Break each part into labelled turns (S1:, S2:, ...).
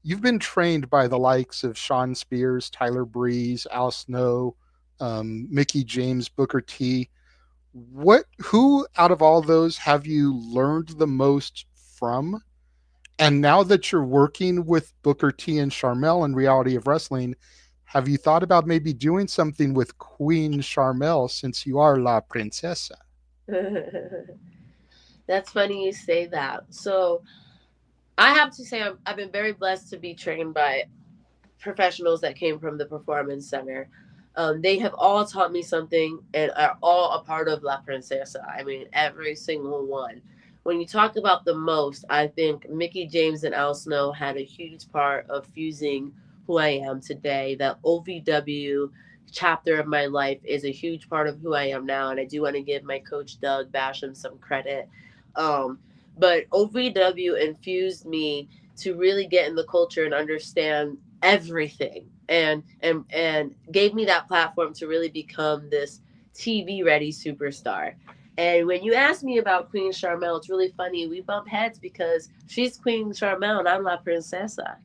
S1: you've been trained by the likes of Sean Spears, Tyler Breeze, Al Snow, Mickey James, Booker T. Who out of all those have you learned the most from? And now that you're working with Booker T and Sharmell in Reality of Wrestling, have you thought about maybe doing something with Queen Sharmell since you are La Princesa?
S2: That's funny you say that. So I have to say I've been very blessed to be trained by professionals that came from the Performance Center. They have all taught me something and are all a part of La Princesa. I mean, every single one. When you talk about the most, I think Mickey James and Al Snow had a huge part of fusing who I am today. That OVW chapter of my life is a huge part of who I am now. And I do want to give my coach, Doug Basham, some credit. Um, but OVW infused me to really get in the culture and understand everything, and gave me that platform to really become this TV ready superstar. And when you ask me about Queen Sharmell, it's really funny. We bump heads because she's Queen Sharmell and I'm La Princesa.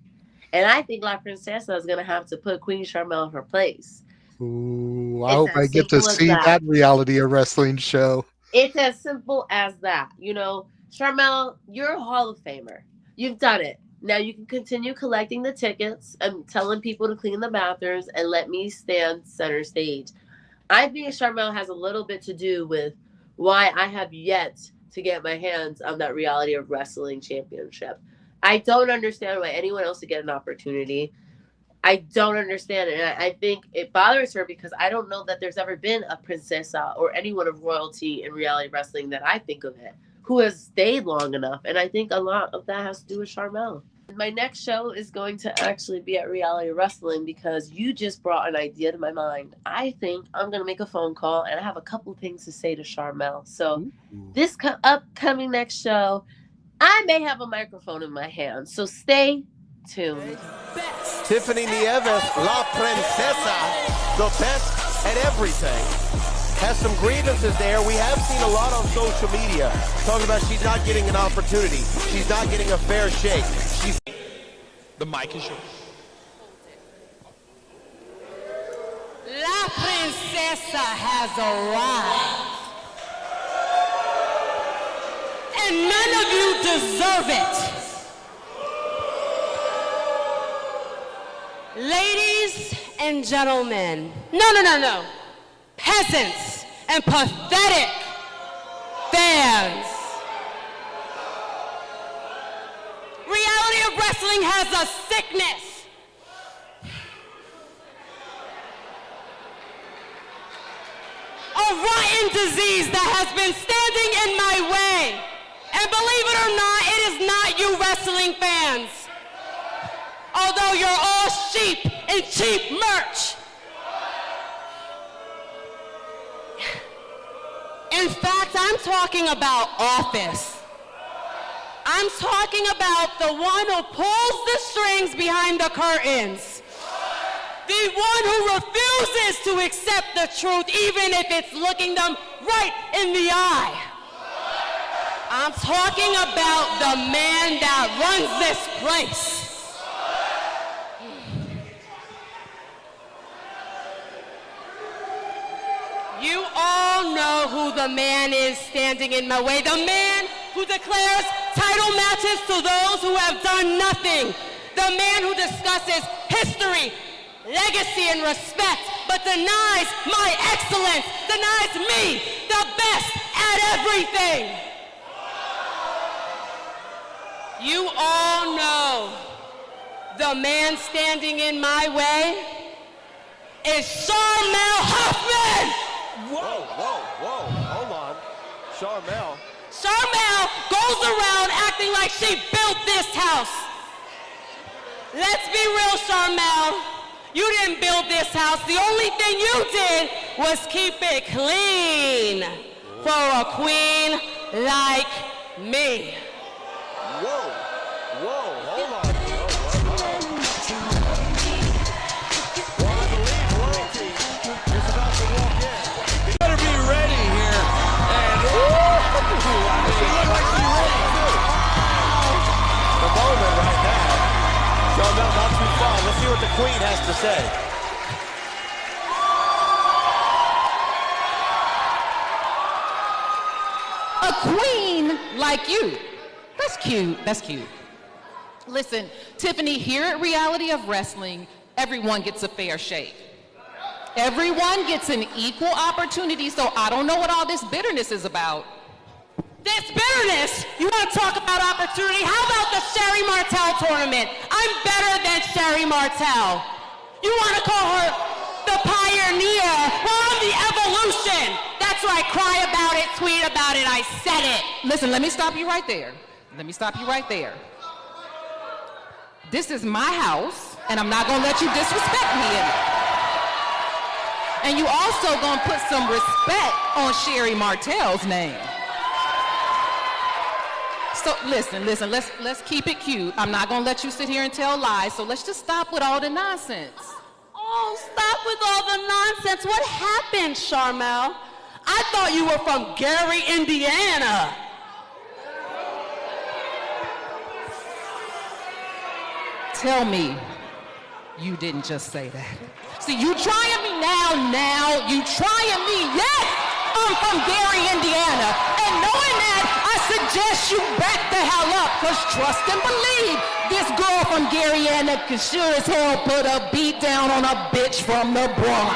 S2: And I think La Princesa is going to have to put Queen Sharmell in her place.
S1: Ooh, I
S2: It's
S1: hope I
S2: as
S1: get to
S2: simple as
S1: see
S2: that.
S1: that Reality of Wrestling show.
S2: It's as simple as that. You know, Sharmell, you're a Hall of Famer. You've done it. Now you can continue collecting the tickets and telling people to clean the bathrooms and let me stand center stage. I think Sharmell has a little bit to do with why I have yet to get my hands on that Reality of Wrestling championship. I don't understand why anyone else would get an opportunity. I don't understand it. And I think it bothers her because I don't know that there's ever been a Princesa or anyone of royalty in reality wrestling that I think of it who has stayed long enough. And I think a lot of that has to do with Sharmell. My next show is going to actually be at Reality Wrestling because you just brought an idea to my mind. I think I'm going to make a phone call and I have a couple things to say to Sharmell. So this upcoming next show, I may have a microphone in my hand. So stay tuned.
S3: Tiffany Nieves, La Princesa, the best at everything, has some grievances there. We have seen a lot on social media talking about she's not getting an opportunity. She's not getting a fair shake.
S4: The mic is yours.
S5: La Princesa has arrived. And none of you deserve it. Ladies and gentlemen, no. Peasants and pathetic fans. Reality of Wrestling has a sickness. A rotten disease that has been standing in my way. And believe it or not, it is not you wrestling fans. Although you're all sheep and cheap merch. In fact, I'm talking about office. I'm talking about the one who pulls the strings behind the curtains. The one who refuses to accept the truth even if it's looking them right in the eye. I'm talking about the man that runs this place. You all know who the man is standing in my way. The man who declares title matches to those who have done nothing. The man who discusses history, legacy, and respect, but denies my excellence, denies me, the best at everything. You all know the man standing in my way is Sharmell Huffman.
S3: Whoa, hold on. Sharmell.
S5: Sharmell goes around acting like she built this house. Let's be real, Sharmell. You didn't build this house. The only thing you did was keep it clean for a queen like me.
S3: Whoa, hold on. Well, I believe royalty is about to walk in. You better be ready here. And she looks like she's ready too. The moment right now. fun. Let's hear what the Queen has to say.
S6: A queen like you. That's cute. That's cute. Listen, Tiffany, here at Reality of Wrestling, everyone gets a fair shake. Everyone gets an equal opportunity, so I don't know what all this bitterness is about.
S5: This bitterness, you want to talk about opportunity? How about the Sherry Martel tournament? I'm better than Sherry Martel. You want to call her the pioneer? Well, I'm the evolution. That's right, cry about it, tweet about it, I said it.
S6: Listen, let me stop you right there. Let me stop you right there. This is my house, and I'm not gonna let you disrespect me in it. And you also gonna put some respect on Sherry Martel's name. So listen, let's keep it cute. I'm not gonna let you sit here and tell lies, so let's just stop with all the nonsense.
S5: Oh, stop with all the nonsense. What happened, Sharmell? I thought you were from Gary, Indiana.
S6: Tell me you didn't just say that. See, you trying me now, you trying me. Yes, I'm from Gary, Indiana. And knowing that, I suggest you back the hell up, because trust and believe, this girl from Gary, Indiana can sure as hell put a beat down on a bitch from the Bronx.